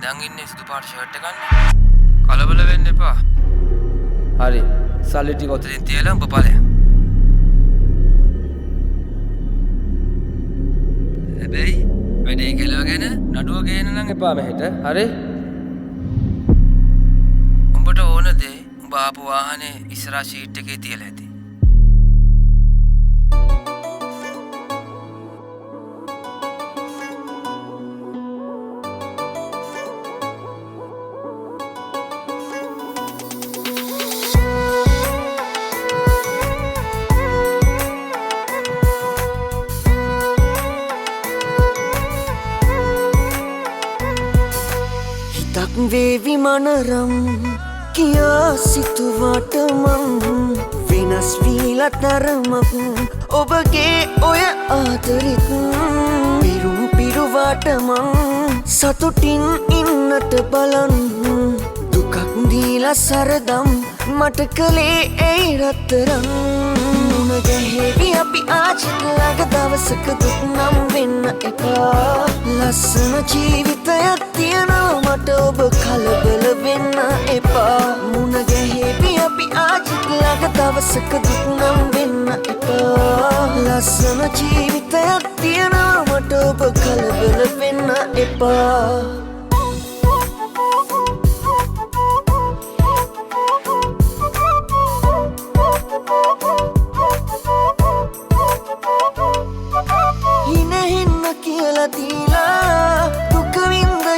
අදන් ඉන්නේ සුදු පාට ෂර්ට් එක ගන්න. කලබල වෙන්න එපා. හරි. සල්ලි ටික ඔතනින් තියලා උඹ ඵලයන්. හැබැයි වැඩේ කෙලවගෙන නඩුව ගේන්න නම් එපා මෙහෙට. හරි? උඹට ඕන දේ උඹ ආපු වාහනේ ඉස්සරහා ෂීට් එකේ තියලා ඇති. හිතක් වේවි මනරම් කියා සිතුවට මං වෙනස් වීලා තරමක් ඔබගේ ඔය ආදරෙත් පිරුම් පිරුවාට මං සතුටින් ඉන්නට බලන් දුකක් දීලා සරදම් මට කලේ ඇයි රත්තරන් මුණ ගැහෙවි අපි ආච්චිට ළඟ දවසක දුක් නම් වෙන්න එපා ලස්සන ජීවිතයක් තියනවා මට ඔබ කලබල වෙන්න එපා මුණ ගැහෙවි අපි ආච්චිට ළඟ දවසක දුක් නම් වෙන්න එපා ලස්සන ජීවිතයක් තියනවා මට ඔබ කලබල වෙන්න එපා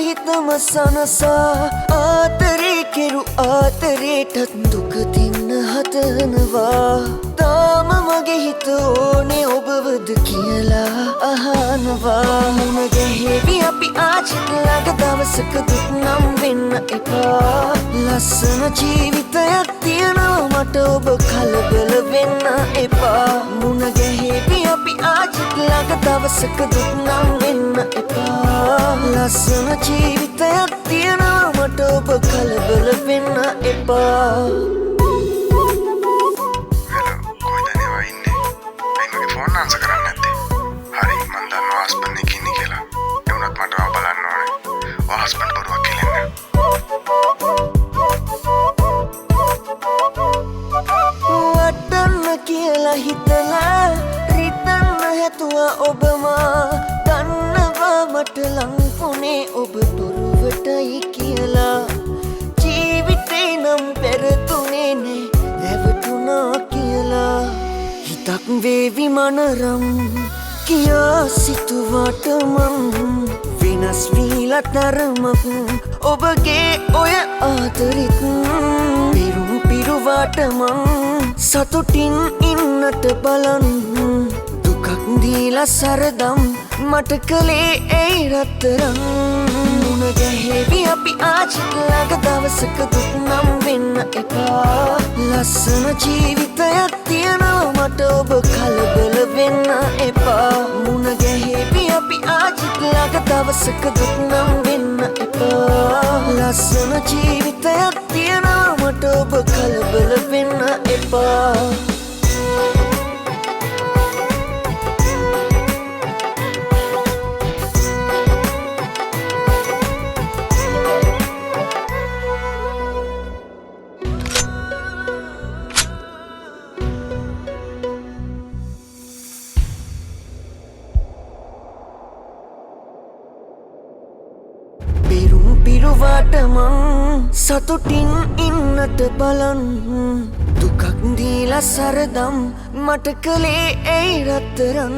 හිතම සනසා ආතරේ කෙරු ආතරේටත් දුක දෙන්න හදනවා තාම මගේ හිත ඕනේ ඔබවද කියලා අහනවා මුණ ගැහෙවි අපි ආච්චිට ළඟ දවසක දුක් නම් වෙන්න එපා ලස්සන ජීවිතයක් තියනවා මට ඔබ කලබල වෙන්න එපා මුණ ගැහෙවි අපි ආච්චිට ළඟ දවසක දුක් නම් වෙන්න එපා ලස්සන ජීවිතයක් තියනවා මට ඔබ කලබල වෙන්න එපා ෆෝන් ආන්සර් කරන්නේ නැත්තේ. හරි මං දන්නවා හස්බන්ඩ් එකේ ඉන්නේ කියලා. ඒ වුණත් මට ආව බලන්න ඕනේ. ඔය හස්බන්ඩ් බරුවක් කියලා. වටන්න කියලා හිතලා රිතන්න හැතුවා ඔබම දන්නවා මට ලංකුනේ ඔබ බොරුවටයි කියලා ජීවිතේ නම් පෙරතුනේ නේ රැවටුණා කියලා හිතක් වේවි මනරම් කියා සිතුවට මං වෙනස් වීලා තරමක් ඔබගේ ඔය ආදරෙත් පිරුම් පිරුවාට මං සතුටින් ඉන්නට බලන් දුකක් දීලා සරදම් මට කලේ ඇයි රත්තරන් මුණ ගැහෙවි අපි ආච්චිට ළඟ දවසක දුක් නම් වෙන්න එපා ලස්සන ජීවිතයක් තියනවා මට ඔබ කලබල වෙන්න එපා මුණ ගැහෙවි අපි ආච්චිට ළඟ දවසක දුක් නම් වෙන්න එපා ලස්සන ජීවිතයක් තියනවා මට ඔබ කලබල වෙන්න එපා පිරුම් පිරුවාට මං සතුටින් ඉන්නට බලන් දුකක් දීලා සරදම් මට කලේ ඇයි රත්තරන්